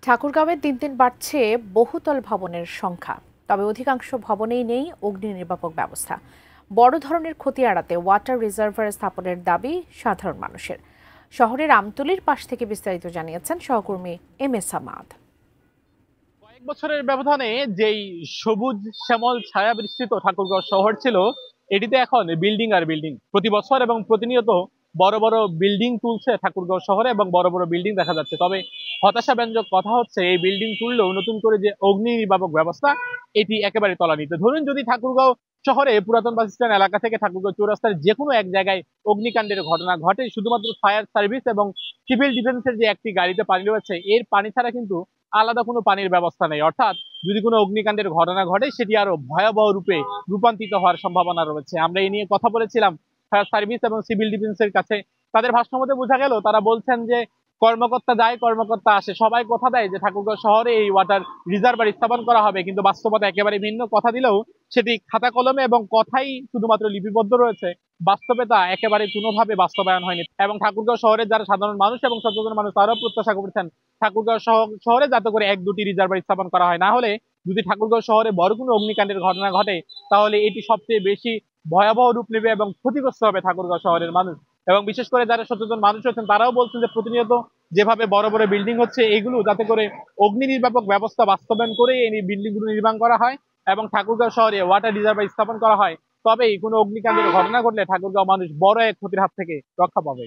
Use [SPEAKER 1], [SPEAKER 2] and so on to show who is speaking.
[SPEAKER 1] ঠাকুরগাঁওয়ে দিন দিন বাড়ছে বহুতল ভবনের সংখ্যা, তবে অধিকাংশ ভবনেই নেই অগ্নি নির্বাপক ব্যবস্থা। বড় ধরনের ক্ষতি এড়াতে ওয়াটার রিজার্ভার স্থাপনের দাবি সাধারণ মানুষের। শহরের আমতলীর পাশ থেকে বিস্তারিত জানিয়েছেন সহকর্মী MS সামাদ।
[SPEAKER 2] কয়েক বছরের ব্যবধানে যেই সবুজ শ্যামল ছায়া বিস্তৃত ঠাকুরগাঁও শহর ছিল, এটিতে এখন বিল্ডিং আর বিল্ডিং। প্রতি বছর এবং প্রতিনিয়ত বড় বড় বিল্ডিং তুলছে ঠাকুরগাঁও শহরে এবং বড় বড় বিল্ডিং দেখা যাচ্ছে। তবে হতাশাব্যঞ্জক কথা হচ্ছে, এই বিল্ডিং তুললেও নতুন করে যে অগ্নি নির্বাপক ব্যবস্থা, এটি একেবারে তলানিতে। ধরুন, যদি ঠাকুরগাঁও শহরে পুরাতন বাস স্ট্যান্ড এলাকা থেকে ঠাকুরগাঁও চৌরাস্তার যে কোনো এক জায়গায় অগ্নিকাণ্ডের ঘটনা ঘটে, শুধুমাত্র ফায়ার সার্ভিস এবং সিভিল ডিফেন্সের যে একটি গাড়িতে পানি রয়েছে, এর পানি ছাড়া কিন্তু আলাদা কোনো পানির ব্যবস্থা নেই। অর্থাৎ যদি কোনো অগ্নিকাণ্ডের ঘটনা ঘটে, সেটি আরো ভয়াবহ রূপে রূপান্তরিত হওয়ার সম্ভাবনা রয়েছে। আমরা এই নিয়ে কথা বলেছিলাম ফায়ার সার্ভিস এবং সিভিল ডিফেন্সের কাছে। তাদের ভাষ্য মতে বোঝা গেল, তারা বলছেন যে কর্মকর্তা যায়, কর্মকর্তা আসে, সবাই কথা দেয় যে ঠাকুরগাঁও শহরে এই ওয়াটার রিজার্ভার স্থাপন করা হবে, কিন্তু বাস্তবতা একেবারে ভিন্ন। কথা দিলেও সেটি খাতা কলমে এবং কথাই শুধুমাত্র লিপিবদ্ধ রয়েছে, বাস্তবে তা একেবারে কোনোভাবে বাস্তবায়ন হয়নি। এবং ঠাকুরগাঁও শহরের যারা সাধারণ মানুষ এবং সচেতন মানুষ, তারাও প্রত্যাশা করছেন ঠাকুরগাঁও শহরে যাতে করে 1-2টি রিজার্ভার স্থাপন করা হয়। না হলে যদি ঠাকুরগাঁও শহরে বড় কোনো অগ্নিকাণ্ডের ঘটনা ঘটে, তাহলে এটি সবচেয়ে বেশি ভয়াবহ রূপ নেবে এবং ক্ষতিগ্রস্ত হবে ঠাকুরগাঁও শহরের মানুষ। এবং বিশেষ করে যারা সচেতন মানুষ আছেন, তারাও বলছেন যে প্রতিনিয়ত যেভাবে বড় বড় বিল্ডিং হচ্ছে, এগুলো যাতে করে অগ্নি নির্বাপক ব্যবস্থা বাস্তবায়ন করে এই বিল্ডিং গুলো নির্মাণ করা হয় এবং ঠাকুরগাঁও শহরে ওয়াটার রিজার্ভার স্থাপন করা হয়, তবেই কোনো অগ্নিকাণ্ডের ঘটনা ঘটলে ঠাকুরগাঁও মানুষ বড় এক ক্ষতির হাত থেকে রক্ষা পাবে।